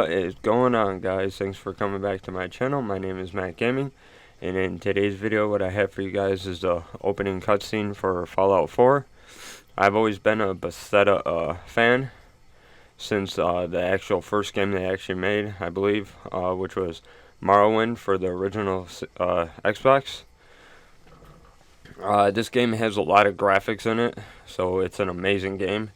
What is going on, guys? Thanks for coming back to my channel. My name is Matt Gaming, and in today's video what I have for you guys is the opening cutscene for Fallout 4. I've always been a Bethesda fan since the actual first game they actually made, I believe, which was Morrowind for the original Xbox. This game has a lot of graphics in it, so it's an amazing game.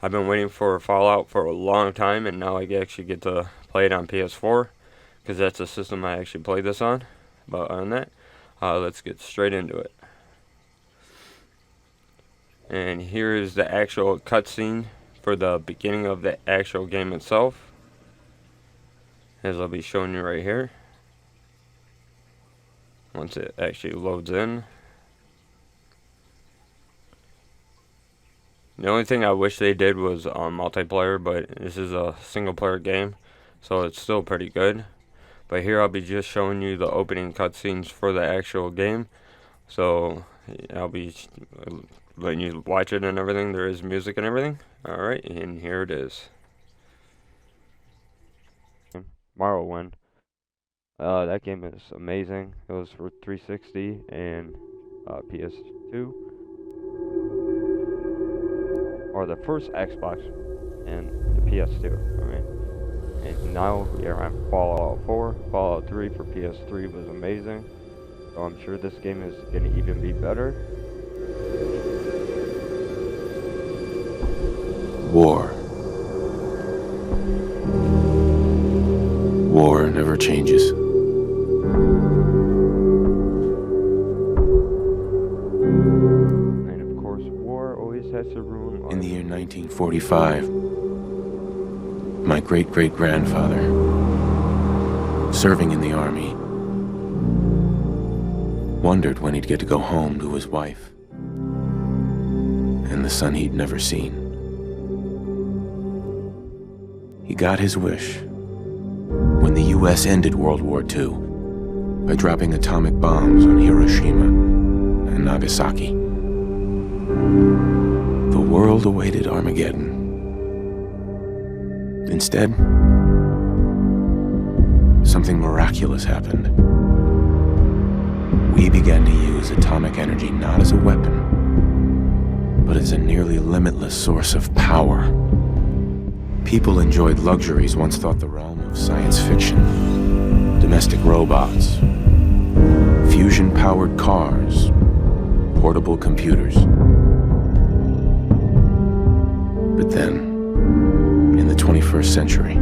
I've been waiting for Fallout for a long time, and now I actually get to play it on PS4, because that's the system I actually played this on. But other than that, let's get straight into it. And here is the actual cutscene for the beginning of the actual game itself, as I'll be showing you right here, once it actually loads in. The only thing I wish they did was multiplayer, but this is a single player game, so it's still pretty good. But here I'll be just showing you the opening cutscenes for the actual game, so I'll be letting you watch it and everything. There is music and everything. Alright, and here it is. Morrowind. That game is amazing. It was for 360 and PS2. Or the first Xbox and the PS2. I mean, and now we're on Fallout 4. Fallout 3 for PS3 was amazing, so I'm sure this game is going to even be better. War. War never changes. And of course, war always has to ruin. In the year 1945, my great-great-grandfather, serving in the army, wondered when he'd get to go home to his wife and the son he'd never seen. He got his wish when the U.S. ended World War II by dropping atomic bombs on Hiroshima and Nagasaki. The world awaited Armageddon. Instead, something miraculous happened. We began to use atomic energy not as a weapon, but as a nearly limitless source of power. People enjoyed luxuries once thought the realm of science fiction. Domestic robots, fusion-powered cars, portable computers. But then, in the 21st century,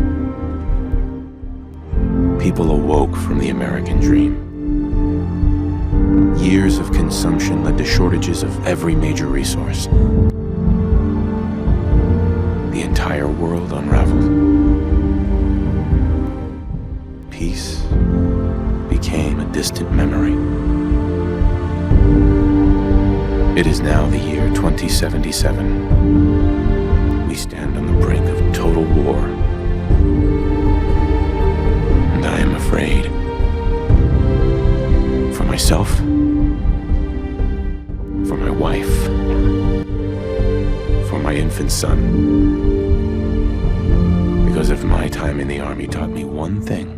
people awoke from the American dream. Years of consumption led to shortages of every major resource. The entire world unraveled. Peace became a distant memory. It is now the year 2077. We stand on the brink of total war. And I am afraid. For myself, for my wife, for my infant son. Because if my time in the army taught me one thing,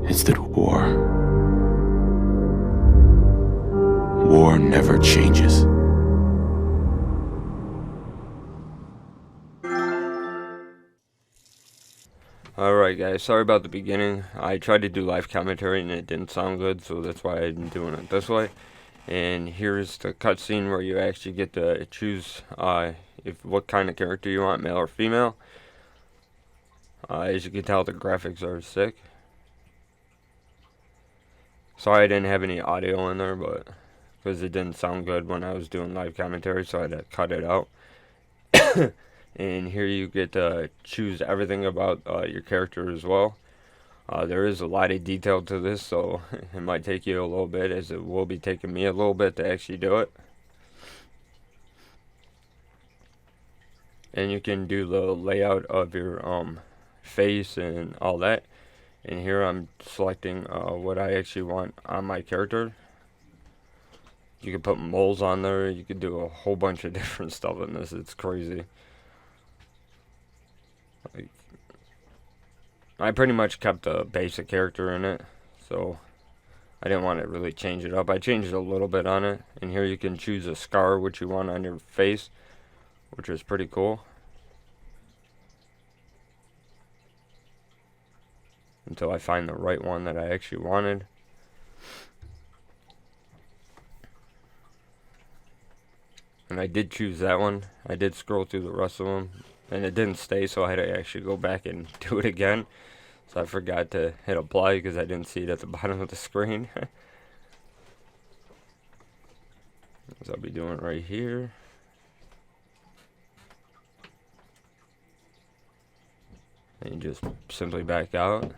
it's that war never changes. Alright guys, sorry about the beginning. I tried to do live commentary and it didn't sound good, so that's why I'm doing it this way. And here's the cutscene where you actually get to choose what kind of character you want, male or female. As you can tell, the graphics are sick. Sorry I didn't have any audio in there, but because it didn't sound good when I was doing live commentary, so I had to cut it out. And here you get to choose everything about your character as well. There is a lot of detail to this, so it might take you a little bit, as it will be taking me a little bit to actually do it. And you can do the layout of your face and all that. And here I'm selecting what I actually want on my character. You could put moles on there. You could do a whole bunch of different stuff in this. It's crazy. Like, I pretty much kept the basic character in it, so I didn't want to really change it up. I changed a little bit on it, and here you can choose a scar which you want on your face, which is pretty cool. Until I find the right one that I actually wanted. And I did choose that one. I did scroll through the rest of them, and it didn't stay, so I had to actually go back and do it again. So I forgot to hit apply because I didn't see it at the bottom of the screen. So I'll be doing it right here. And you just simply back out.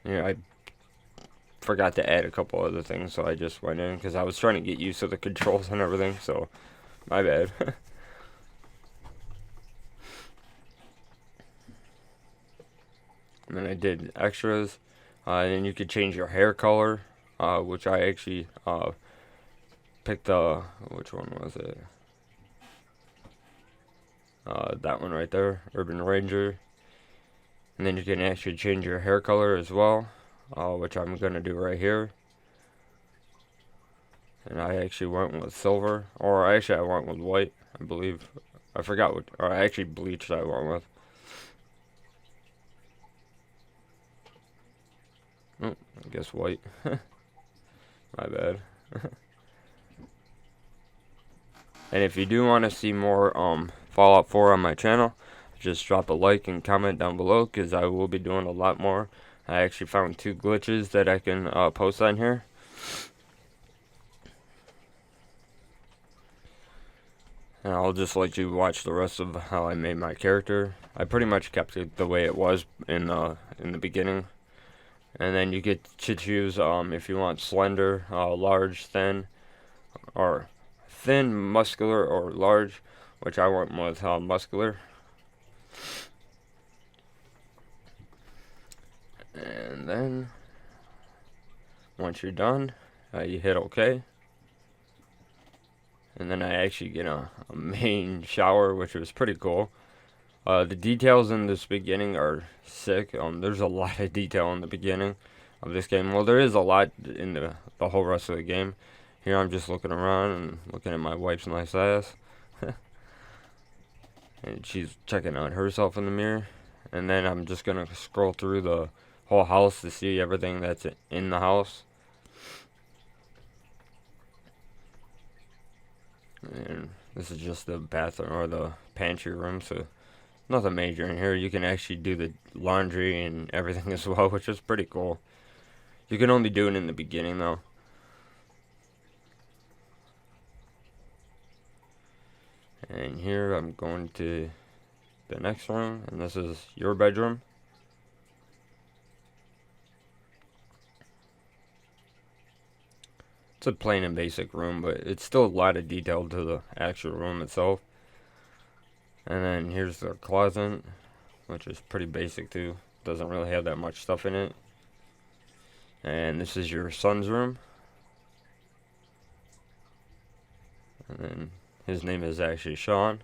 Yeah, I forgot to add a couple other things, so I just went in because I was trying to get used to the controls and everything, so my bad. And then I did extras, and then you could change your hair color, which I actually picked which one was it? That one right there, Urban Ranger. And then you can actually change your hair color as well, which I'm going to do right here. And I actually went with silver, or actually I went with white, I believe. I forgot what, or I actually bleached I went with. Oh, I guess white. My bad. And if you do want to see more Fallout 4 on my channel, just drop a like and comment down below, because I will be doing a lot more. I actually found 2 glitches that I can post on here. And I'll just let you watch the rest of how I made my character. I pretty much kept it the way it was in the beginning. And then you get to choose if you want slender, large, thin, or thin, muscular, or large, which I went with muscular. And then once you're done, you hit OK. And then I actually get a main shower, which was pretty cool. The details in this beginning are sick. There's a lot of detail in the beginning of this game. Well, there is a lot in the whole rest of the game. Here I'm just looking around and looking at my wife's nice ass. And she's checking out herself in the mirror. And then I'm just going to scroll through the whole house to see everything that's in the house. And this is just the bathroom or the pantry room, so nothing major in here. You can actually do the laundry and everything as well, which is pretty cool. You can only do it in the beginning though. And here I'm going to the next room, and this is your bedroom. It's a plain and basic room, but it's still a lot of detail to the actual room itself. And then here's the closet, which is pretty basic too. Doesn't really have that much stuff in it. And this is your son's room. And then his name is actually Sean.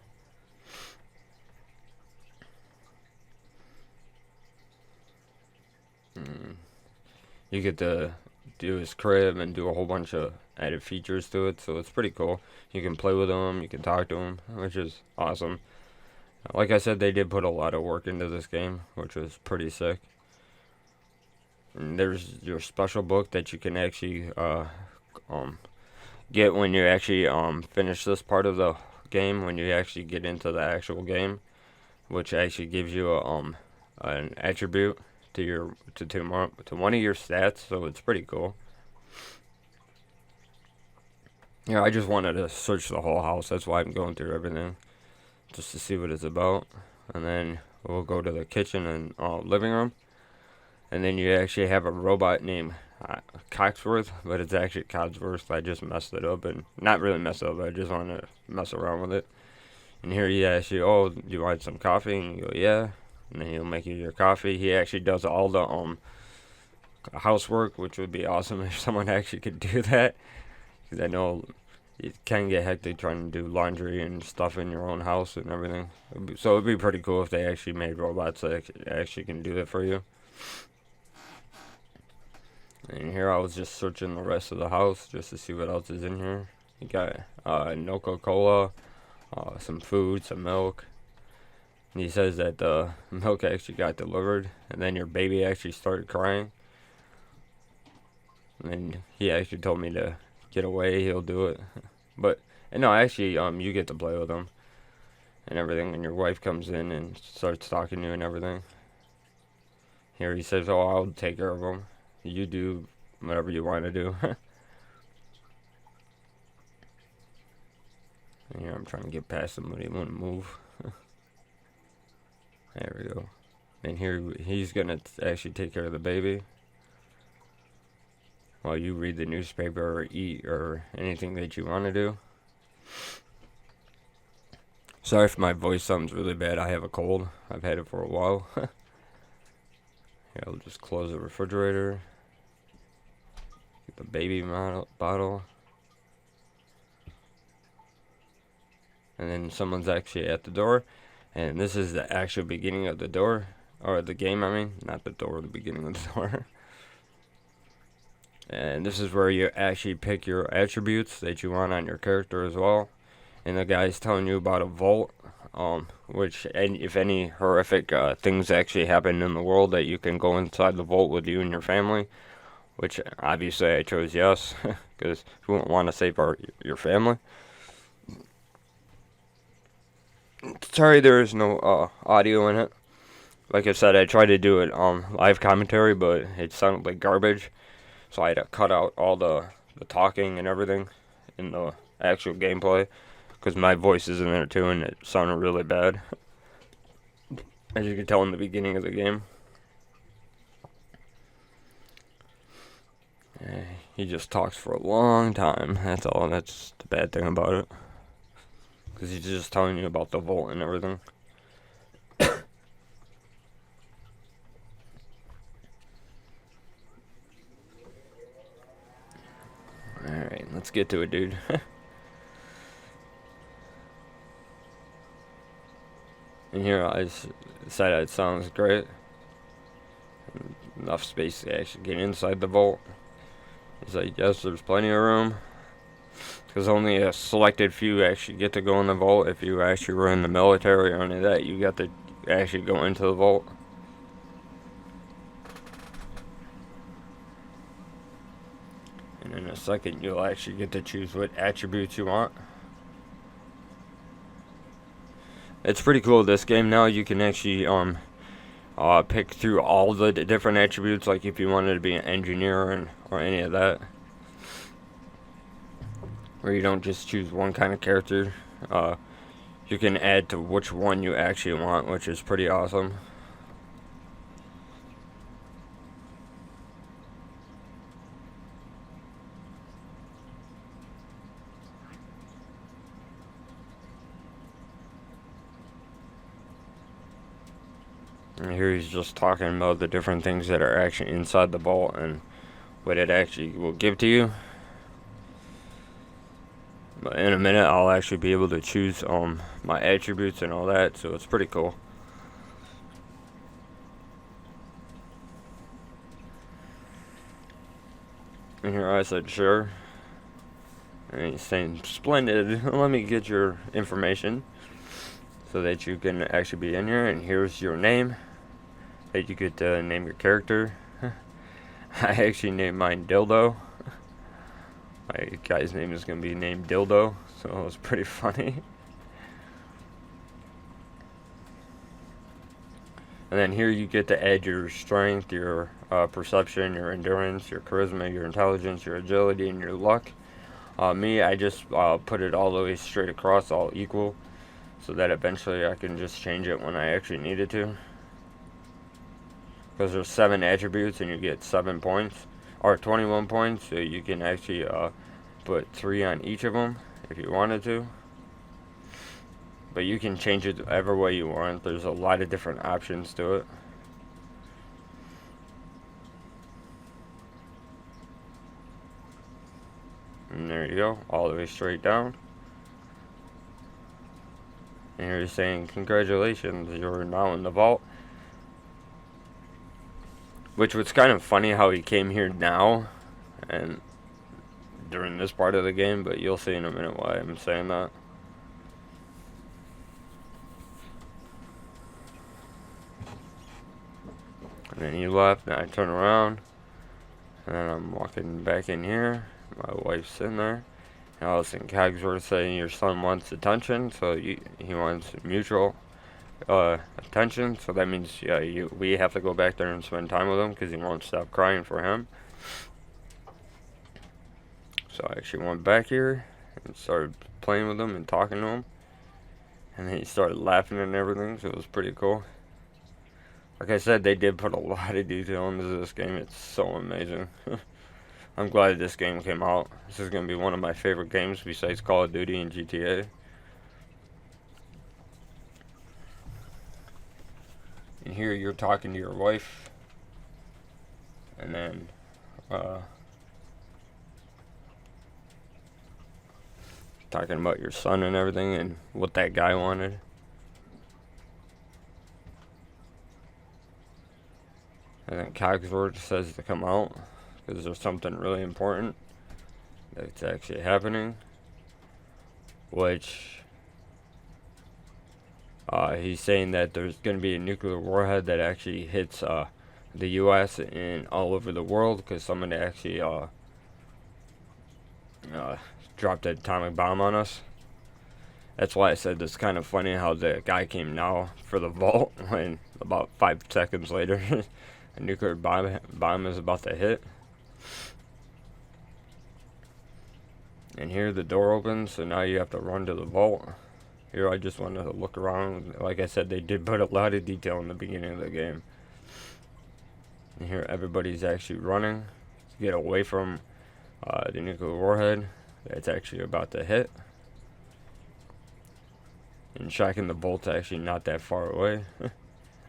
You get to do his crib and do a whole bunch of added features to it, so it's pretty cool. You can play with him, you can talk to him, which is awesome. Like I said, they did put a lot of work into this game, which was pretty sick. And there's your special book that you can actually get when you actually finish this part of the game, when you actually get into the actual game, which actually gives you an attribute to one of your stats, so it's pretty cool. Yeah, I just wanted to search the whole house. That's why I'm going through everything, just to see what it's about. And then we'll go to the kitchen and living room. And then you actually have a robot named Cogsworth, but it's actually Codsworth. I just messed it up, and not really messed it up, I just wanted to mess around with it. And here he asks you, oh, do you want some coffee? And you go, yeah. And then he'll make you your coffee. He actually does all the housework, which would be awesome if someone actually could do that. Because I know it can get hectic trying to do laundry and stuff in your own house and everything. So it'd be pretty cool if they actually made robots that actually can do that for you. And here I was just searching the rest of the house just to see what else is in here. You got no Coca-Cola, some food, some milk. And he says that the milk actually got delivered, and then your baby actually started crying. And then he actually told me to get away, he'll do it. But, and no, actually, you get to play with him and everything, and your wife comes in and starts talking to you and everything. Here he says, oh, I'll take care of him. You do whatever you want to do. And here I'm trying to get past him, but he won't move. There we go. And here he's gonna actually take care of the baby while you read the newspaper or eat or anything that you want to do. Sorry if my voice sounds really bad. I have a cold. I've had it for a while. Here, I'll just close the refrigerator. Get the baby bottle. And then someone's actually at the door. And this is the actual beginning of the door. Or the game, I mean. Not the door, the beginning of the door. And this is where you actually pick your attributes that you want on your character as well. And the guy's telling you about a vault. Which, and if any horrific things actually happen in the world, that you can go inside the vault with you and your family. Which, obviously, I chose yes. Because you wouldn't want to save your family. Sorry there is no audio in it. Like I said, I tried to do it live commentary, but it sounded like garbage. So I had to cut out all the talking and everything in the actual gameplay. Because my voice is in there too, and it sounded really bad. As you can tell in the beginning of the game. He just talks for a long time. That's all. That's the bad thing about it. Because he's just telling you about the vault and everything. Alright, let's get to it, dude. And here I decided it sounds great. Enough space to actually get inside the vault. He's like, yes, there's plenty of room. Because only a selected few actually get to go in the vault. If you actually were in the military or any of that, you got to actually go into the vault. And in a second, you'll actually get to choose what attributes you want. It's pretty cool, this game now. You can actually pick through all the different attributes, like if you wanted to be an engineer or any of that. Where you don't just choose one kind of character. You can add to which one you actually want, which is pretty awesome. And here he's just talking about the different things that are actually inside the vault and what it actually will give to you. But in a minute, I'll actually be able to choose my attributes and all that, so it's pretty cool. And here I said, sure. And he's saying, splendid, let me get your information so that you can actually be in here. And here's your name that you could name your character. I actually named mine Dildo. My guy's name is going to be named Dildo, so it was pretty funny. And then here you get to add your strength, your perception, your endurance, your charisma, your intelligence, your agility, and your luck. Me, I just put it all the way straight across, all equal, so that eventually I can just change it when I actually needed to. Because there's 7 attributes and you get 7 points, or 21 points, so you can actually put 3 on each of them if you wanted to. But you can change it every way you want. There's a lot of different options to it. And there you go, all the way straight down. And you're saying, congratulations, you're now in the vault. Which was kind of funny how he came here now and during this part of the game, but you'll see in a minute why I'm saying that. And then he left, and I turn around, and then I'm walking back in here. My wife's sitting there. And all of a sudden, Cogsworth saying your son wants attention, so he wants mutual attention. So that means, yeah, we have to go back there and spend time with him because he won't stop crying for him. So I actually went back here and started playing with him and talking to him. And then he started laughing and everything, so it was pretty cool. Like I said, they did put a lot of detail into this game. It's so amazing. I'm glad this game came out. This is going to be one of my favorite games besides Call of Duty and GTA. And here you're talking to your wife. And then, talking about your son and everything and what that guy wanted. And then Cogsworth says to come out because there's something really important that's actually happening, which he's saying that there's going to be a nuclear warhead that actually hits the U.S. and all over the world because somebody actually dropped an atomic bomb on us. That's why I said it's kind of funny how the guy came now for the vault when about 5 seconds later a nuclear bomb is about to hit. And here the door opens, so now you have to run to the vault. Here I just wanted to look around. Like I said, they did put a lot of detail in the beginning of the game. And here everybody's actually running to get away from the nuclear warhead that's actually about to hit. And checking the bolt's actually not that far away.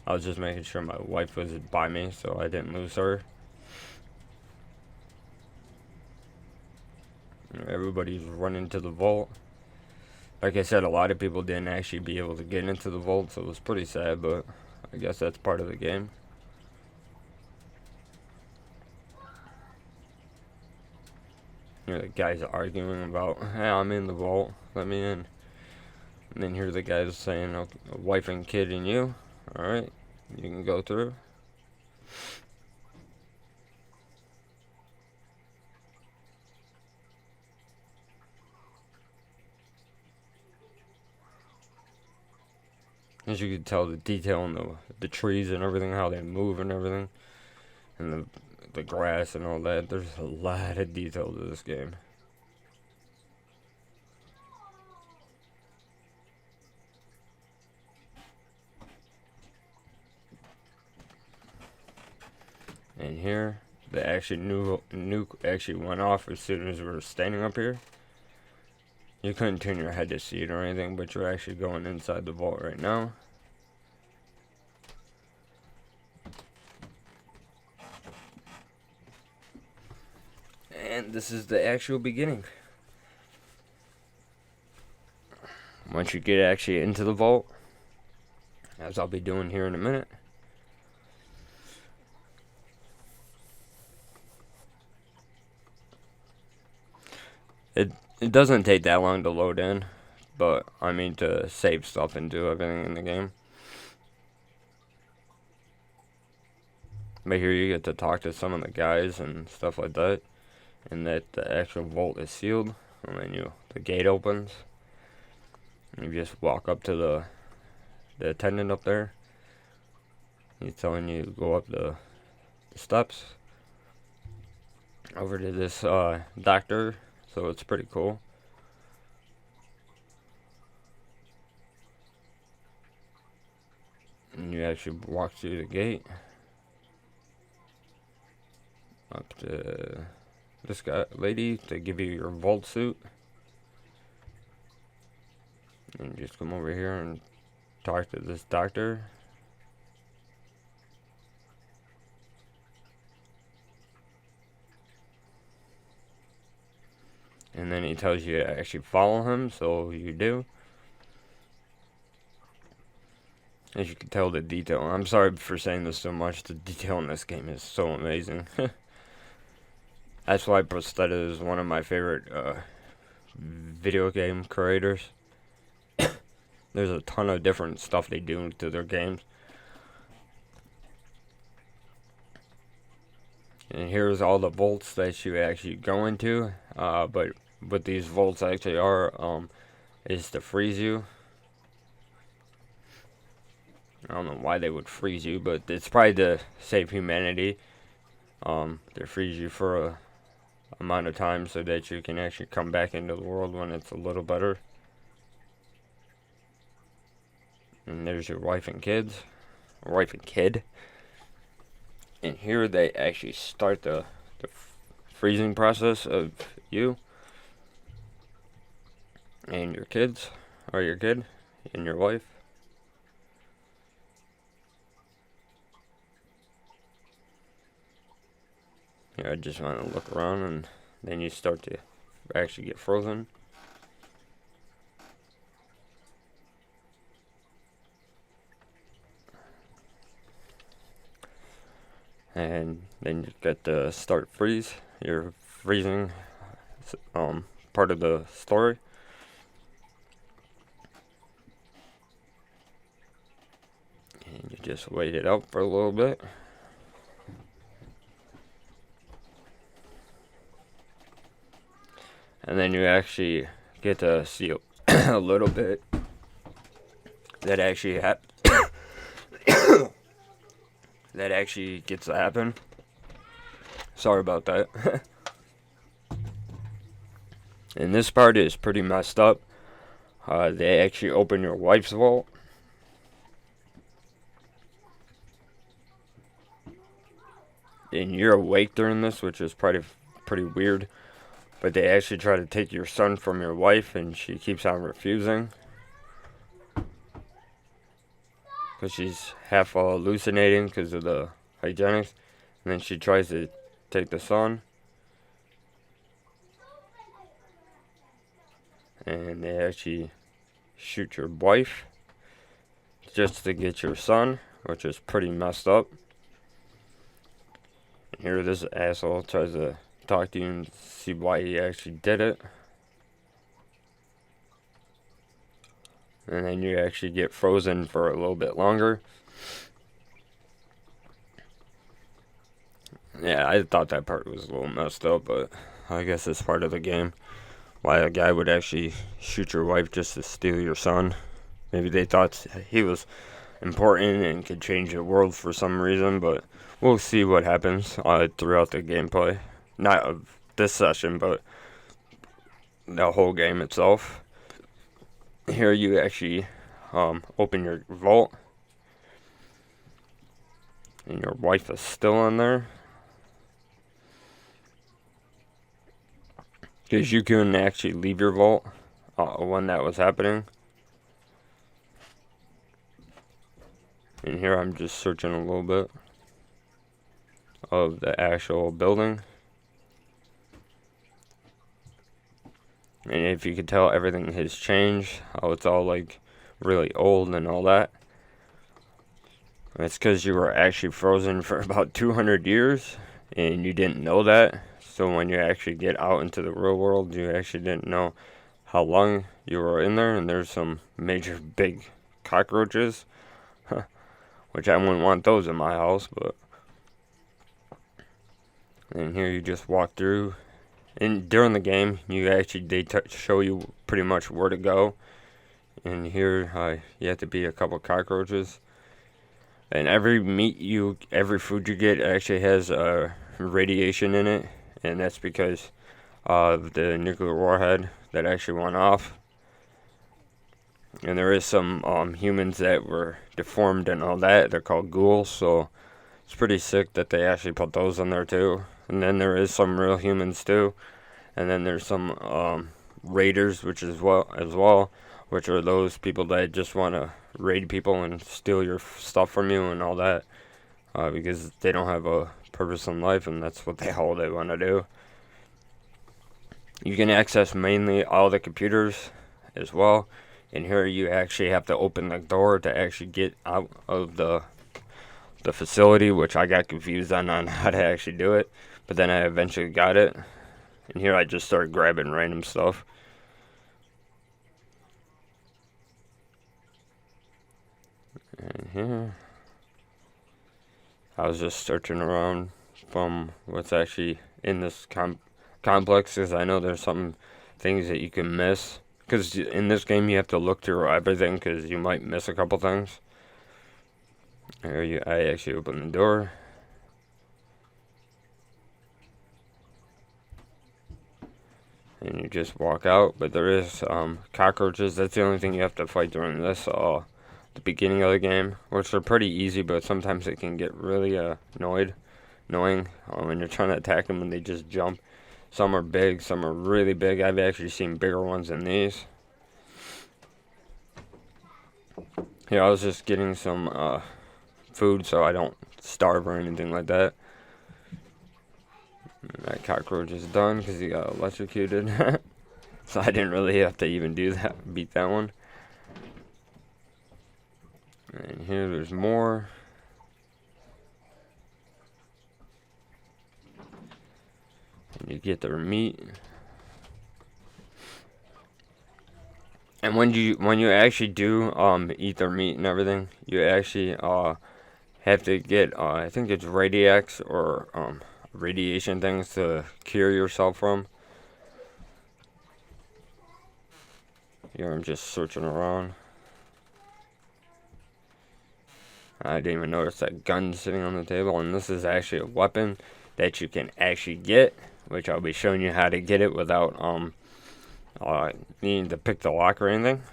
I was just making sure my wife was by me so I didn't lose her. Everybody's running to the vault. Like I said, a lot of people didn't actually be able to get into the vault, so it was pretty sad, but I guess that's part of the game. The guys arguing about, hey, I'm in the vault, let me in. And then here the guys saying, okay, wife and kid and you, alright, you can go through. As you can tell, the detail in the trees and everything, how they move and everything, and the grass and all that. There's a lot of detail to this game. And here, the actually nuke actually went off as soon as we were standing up here. You couldn't turn your head to see it or anything, but you're actually going inside the vault right now. And this is the actual beginning. Once you get actually into the vault, as I'll be doing here in a minute. It doesn't take that long to load in, but I mean to save stuff and do everything in the game. But here you get to talk to some of the guys and stuff like that, and that the actual vault is sealed, and then the gate opens, and you just walk up to the attendant up there. He's telling you to go up the steps over to this doctor. So it's pretty cool. And you actually walk through the gate up to this lady to give you your vault suit. And just come over here and talk to this doctor. And then he tells you to actually follow him, so you do. As you can tell, the detail. I'm sorry for saying this so much. The detail in this game is so amazing. That's why Bethesda is one of my favorite video game creators. There's a ton of different stuff they do to their games. And here's all the vaults that you actually go into. But what these vaults actually are is to freeze you. I don't know why they would freeze you, but it's probably to save humanity. They freeze you for a amount of time so that you can actually come back into the world when it's a little better. And there's your wife and kids. Wife and kid. And here they actually start the freezing process of you and your kids, or your kid and your wife. Here, I just want to look around, and then you start to actually get frozen. And then you get the start freeze. You're freezing part of the story. And you just wait it out for a little bit. And then you actually get to see a little bit that actually that actually gets to happen. Sorry about that. And this part is pretty messed up. They actually open your wife's vault. And you're awake during this, which is pretty weird. But they actually try to take your son from your wife, and she keeps on refusing. Because she's half hallucinating because of the hygienics. And then she tries to take the son. And they actually shoot your wife just to get your son, which is pretty messed up. And here this asshole tries to talk to you and see why he actually did it. And then you actually get frozen for a little bit longer. Yeah, I thought that part was a little messed up, but I guess it's part of the game. Why a guy would actually shoot your wife just to steal your son. Maybe they thought he was important and could change the world for some reason, but we'll see what happens throughout the gameplay. Not of this session, but the whole game itself. Here you actually open your vault, and your wife is still in there. Because you couldn't actually leave your vault when that was happening. And here I'm just searching a little bit of the actual building. And if you could tell, everything has changed. How it's all like really old and all that. It's because you were actually frozen for about 200 years and you didn't know that. So when you actually get out into the real world, you actually didn't know how long you were in there. And there's some major big cockroaches, which I wouldn't want those in my house. But and here you just walk through. And during the game, they show you pretty much where to go. And here, you have to beat a couple cockroaches. And every food you get actually has radiation in it. And that's because of the nuclear warhead that actually went off. And there is some humans that were deformed and all that. They're called ghouls. So it's pretty sick that they actually put those in there too. And then there is some real humans too. And then there's some raiders, which is well, which are those people that just want to raid people and steal your stuff from you and all that, because they don't have a purpose in life, and that's what all they want to do. You can access mainly all the computers as well, and here you actually have to open the door to actually get out of the facility, which I got confused on how to actually do it, but then I eventually got it. And here I just started grabbing random stuff. And here I was just searching around from what's actually in this complex, because I know there's some things that you can miss, because in this game you have to look through everything because you might miss a couple things. Here I actually opened the door. And you just walk out, but there is cockroaches. That's the only thing you have to fight during this the beginning of the game, which are pretty easy, but sometimes it can get really annoying when you're trying to attack them and they just jump. Some are big, some are really big. I've actually seen bigger ones than these. Here, I was just getting some food so I don't starve or anything like that. And that cockroach is done because he got electrocuted. So I didn't really have to even beat that one. And here there's more. And you get their meat. And when you actually do eat their meat and everything, you actually have to get I think it's Radiax or radiation things to cure yourself from. Here I'm just searching around. I didn't even notice that gun sitting on the table, and this is actually a weapon that you can actually get, which I'll be showing you how to get it without needing to pick the lock or anything.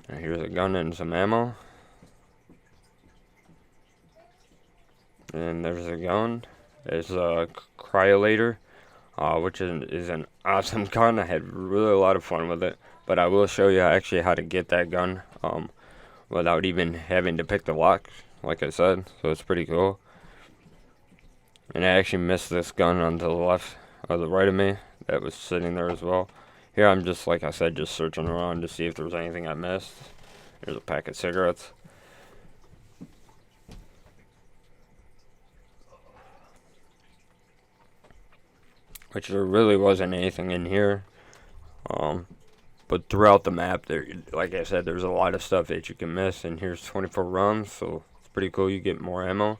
Now here's a gun and some ammo. And there's a gun. There's a cryolator, which is an awesome gun. I had really a lot of fun with it, but I will show you actually how to get that gun without even having to pick the lock, like I said, so it's pretty cool. And I actually missed this gun on the left or the right of me that was sitting there as well. Here I'm just, like I said, just searching around to see if there was anything I missed. There's a pack of cigarettes. Which there really wasn't anything in here. But throughout the map, there, like I said, there's a lot of stuff that you can miss. And here's 24 rounds, so it's pretty cool. You get more ammo.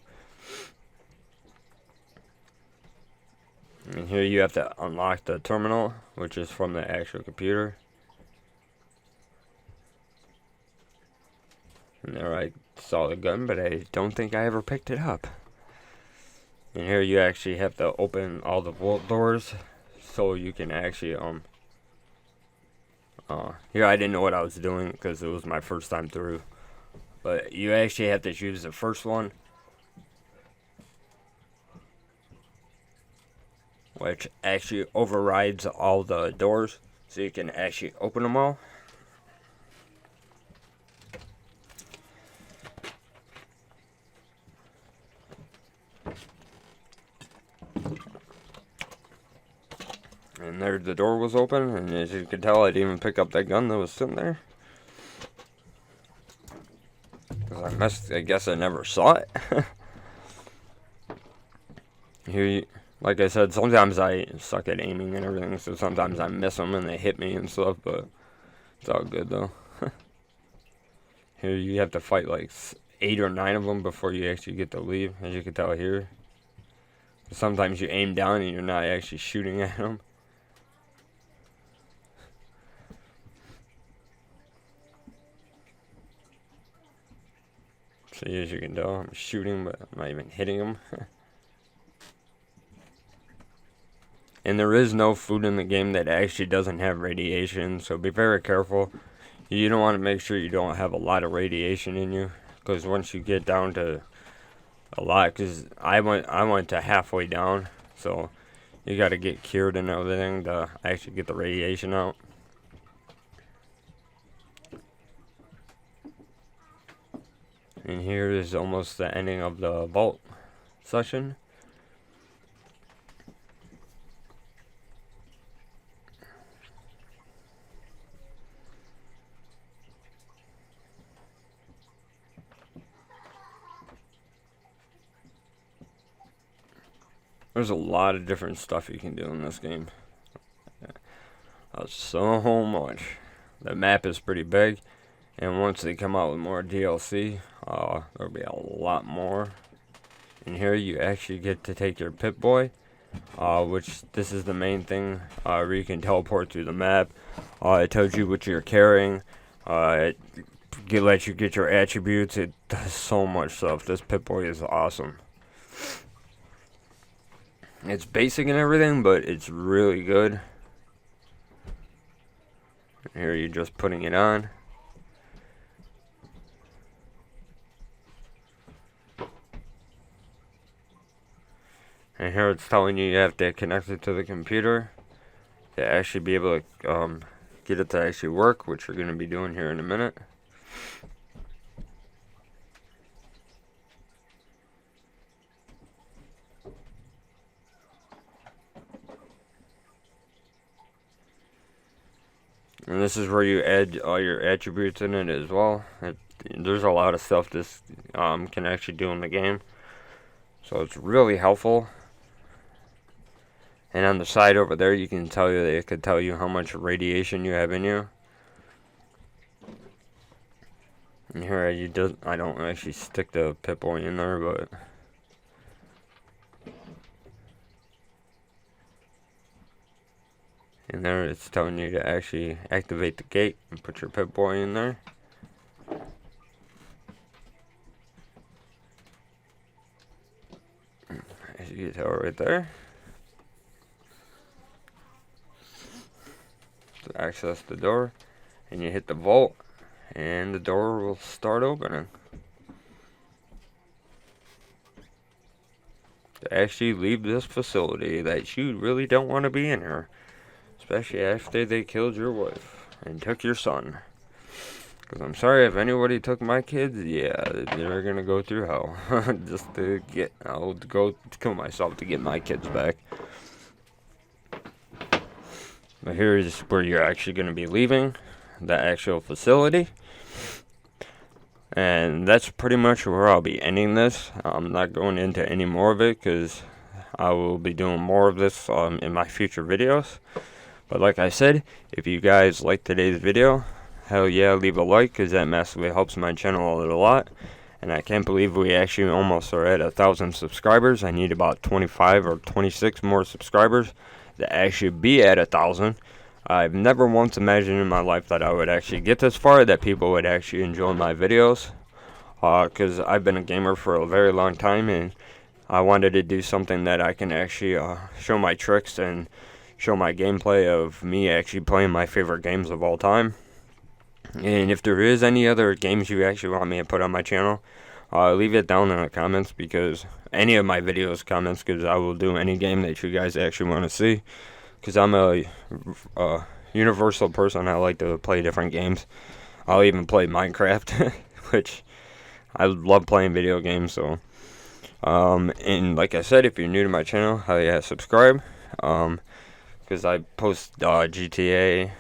And here you have to unlock the terminal, which is from the actual computer. And there I saw the gun, but I don't think I ever picked it up. And here you actually have to open all the vault doors, so you can actually here I didn't know what I was doing because it was my first time through, but you actually have to choose the first one, which actually overrides all the doors, so you can actually open them all. And there, the door was open, and as you can tell, I didn't even pick up that gun that was sitting there. Because I guess I never saw it. Here, like I said, sometimes I suck at aiming and everything, so sometimes I miss them and they hit me and stuff, but it's all good though. Here you have to fight like 8 or 9 of them before you actually get to leave, as you can tell here. Sometimes you aim down and you're not actually shooting at them. See, as you can tell, I'm shooting, but I'm not even hitting them. And there is no food in the game that actually doesn't have radiation, so be very careful. You don't want to make sure you don't have a lot of radiation in you, because once you get down to a lot, because I went to halfway down, so You got to get cured and everything to actually get the radiation out. And here is almost the ending of the vault session. There's a lot of different stuff you can do in this game. So much. The map is pretty big, and once they come out with more DLC, there'll be a lot more. And here you actually get to take your Pip-Boy, which this is the main thing, where you can teleport through the map. It tells you what you're carrying. It lets you get your attributes. It does so much stuff. This Pip-Boy is awesome. It's basic and everything, but it's really good. Here you're just putting it on. And here it's telling you have to connect it to the computer to actually be able to get it to actually work, which we're going to be doing here in a minute. And this is where you add all your attributes in it as well. There's a lot of stuff this can actually do in the game. So it's really helpful. And on the side over there, you can tell you that it could tell you how much radiation you have in you. And here I don't actually stick the Pip-Boy in there, but in there it's telling you to actually activate the gate and put your Pip-Boy in there. As you can tell right there. To access the door, and you hit the vault and the door will start opening. To actually leave this facility that you really don't want to be in here. Especially after they killed your wife and took your son. Because I'm sorry, if anybody took my kids, yeah, they're gonna go through hell. Just to get, I'll go kill myself to get my kids back. But here is where you're actually gonna be leaving the actual facility. And that's pretty much where I'll be ending this. I'm not going into any more of it because I will be doing more of this in my future videos. But like I said, if you guys like today's video, hell yeah, leave a like, because that massively helps my channel a lot. And I can't believe we actually almost are at 1,000 subscribers. I need about 25 or 26 more subscribers to actually be at 1,000. I've never once imagined in my life that I would actually get this far, that people would actually enjoy my videos. Because I've been a gamer for a very long time, and I wanted to do something that I can actually show my tricks and show my gameplay of me actually playing my favorite games of all time. And if there is any other games you actually want me to put on my channel, leave it down in the comments, because any of my videos comments, because I will do any game that you guys actually want to see, because I'm a universal person. I like to play different games. I'll even play Minecraft, which I love playing video games. So and like I said, if you're new to my channel, hell yeah, subscribe. Because I post GTA,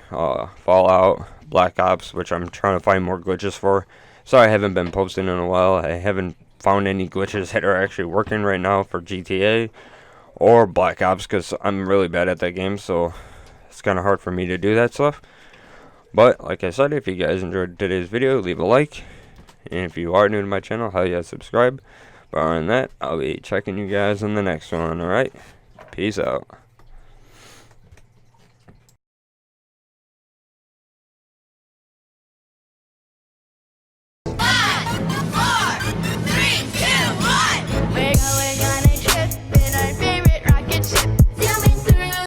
Fallout, Black Ops, which I'm trying to find more glitches for. Sorry I haven't been posting in a while. I haven't found any glitches that are actually working right now for GTA or Black Ops, because I'm really bad at that game, so it's kind of hard for me to do that stuff. But like I said, if you guys enjoyed today's video, leave a like. And if you are new to my channel, hell yeah, subscribe. But other than that, I'll be checking you guys in the next one, alright? Peace out.